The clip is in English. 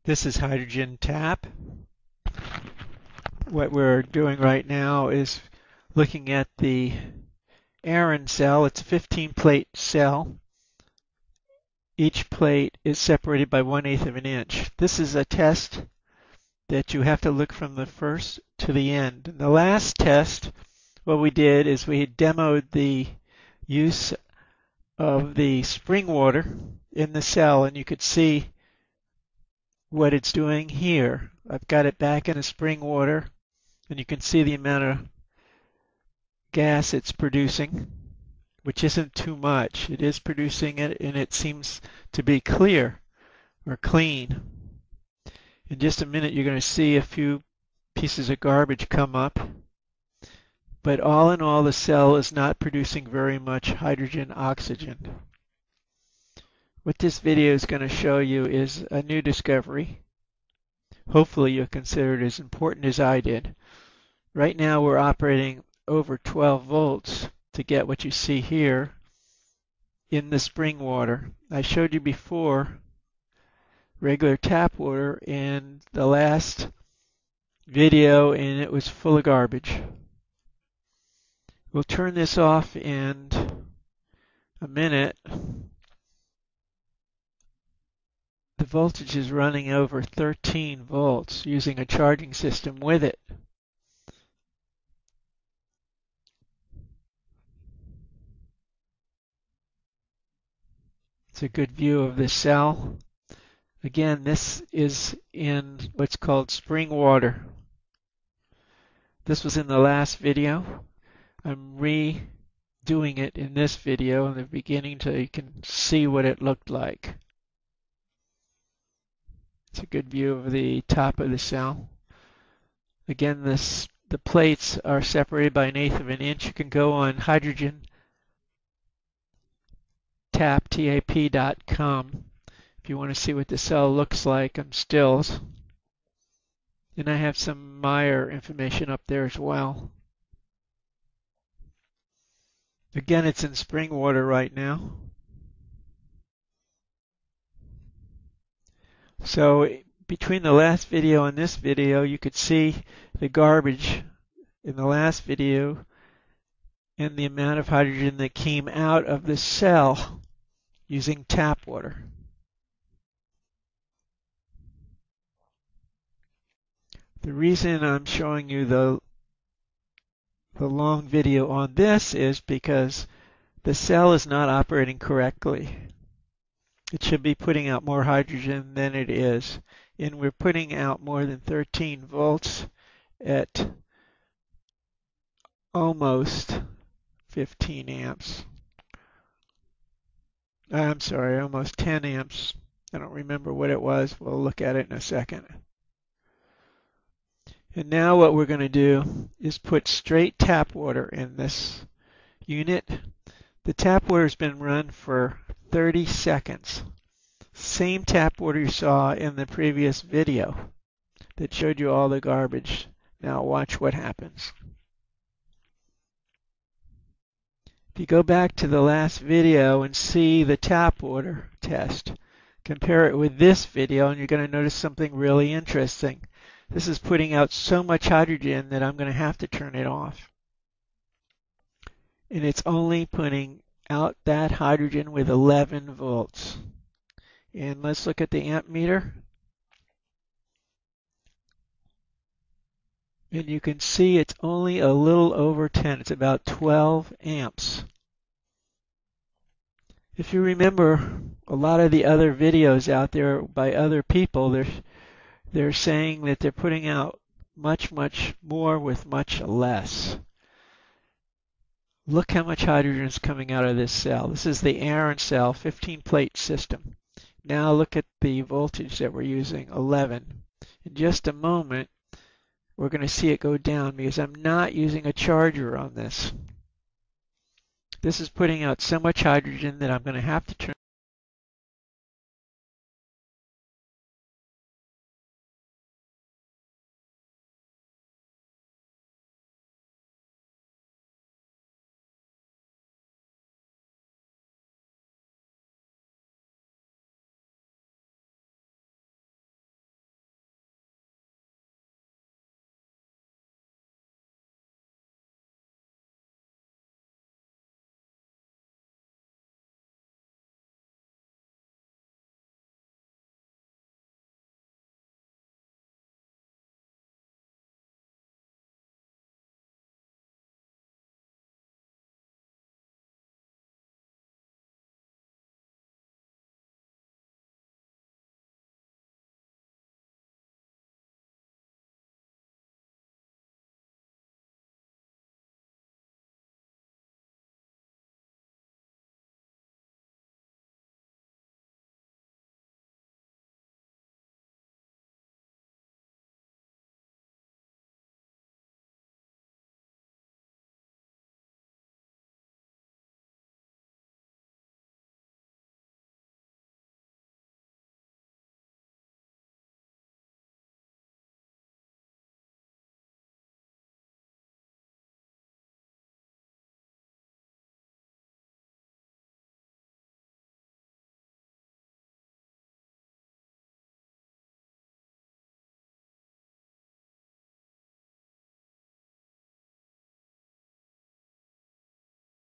This is hydrogen tap. What we're doing right now is looking at the Aaron cell. It's a 15-plate cell. Each plate is separated by 1/8 of an inch. This is a test that you have to look from the first to the end. In the last test, what we did is we demoed the use of the spring water in the cell, and you could see what it's doing here. I've got it back in a spring water, and you can see the amount of gas it's producing, which isn't too much. It is producing it, and it seems to be clear or clean. In just a minute, you're going to see a few pieces of garbage come up. But all in all, the cell is not producing very much hydrogen oxygen. What this video is going to show you is a new discovery. Hopefully you'll consider it as important as I did. Right now we're operating over 12 volts to get what you see here in the spring water. I showed you before regular tap water in the last video, and it was full of garbage. We'll turn this off in a minute. The voltage is running over 13 volts using a charging system with it. It's a good view of the cell. Again, this is in what's called spring water. This was in the last video. I'm redoing it in this video in the beginning so you can see what it looked like. It's a good view of the top of the cell. Again, the plates are separated by 1/8 of an inch. You can go on hydrogen tap.com if you want to see what the cell looks like on stills. And I have some Meyer information up there as well. Again, it's in spring water right now. So between the last video and this video, you could see the garbage in the last video and the amount of hydrogen that came out of the cell using tap water. The reason I'm showing you the long video on this is because the cell is not operating correctly. It should be putting out more hydrogen than it is, and we're putting out more than 13 volts at almost 15 amps. I'm sorry, almost 10 amps. I don't remember what it was. We'll look at it in a second. And now what we're going to do is put straight tap water in this unit. The tap water has been run for 30 seconds. Same tap water you saw in the previous video that showed you all the garbage. Now watch what happens. If you go back to the last video and see the tap water test, compare it with this video, and you're going to notice something really interesting. This is putting out so much hydrogen that I'm going to have to turn it off. And it's only putting out that hydrogen with 11 volts. And let's look at the amp meter. And you can see it's only a little over 10. It's about 12 amps. If you remember a lot of the other videos out there by other people, they're saying that they're putting out much, much more with much less. Look how much hydrogen is coming out of this cell. This is the Aaron cell, 15-plate system. Now look at the voltage that we're using, 11. In just a moment, we're going to see it go down because I'm not using a charger on this. This is putting out so much hydrogen that I'm going to have to turn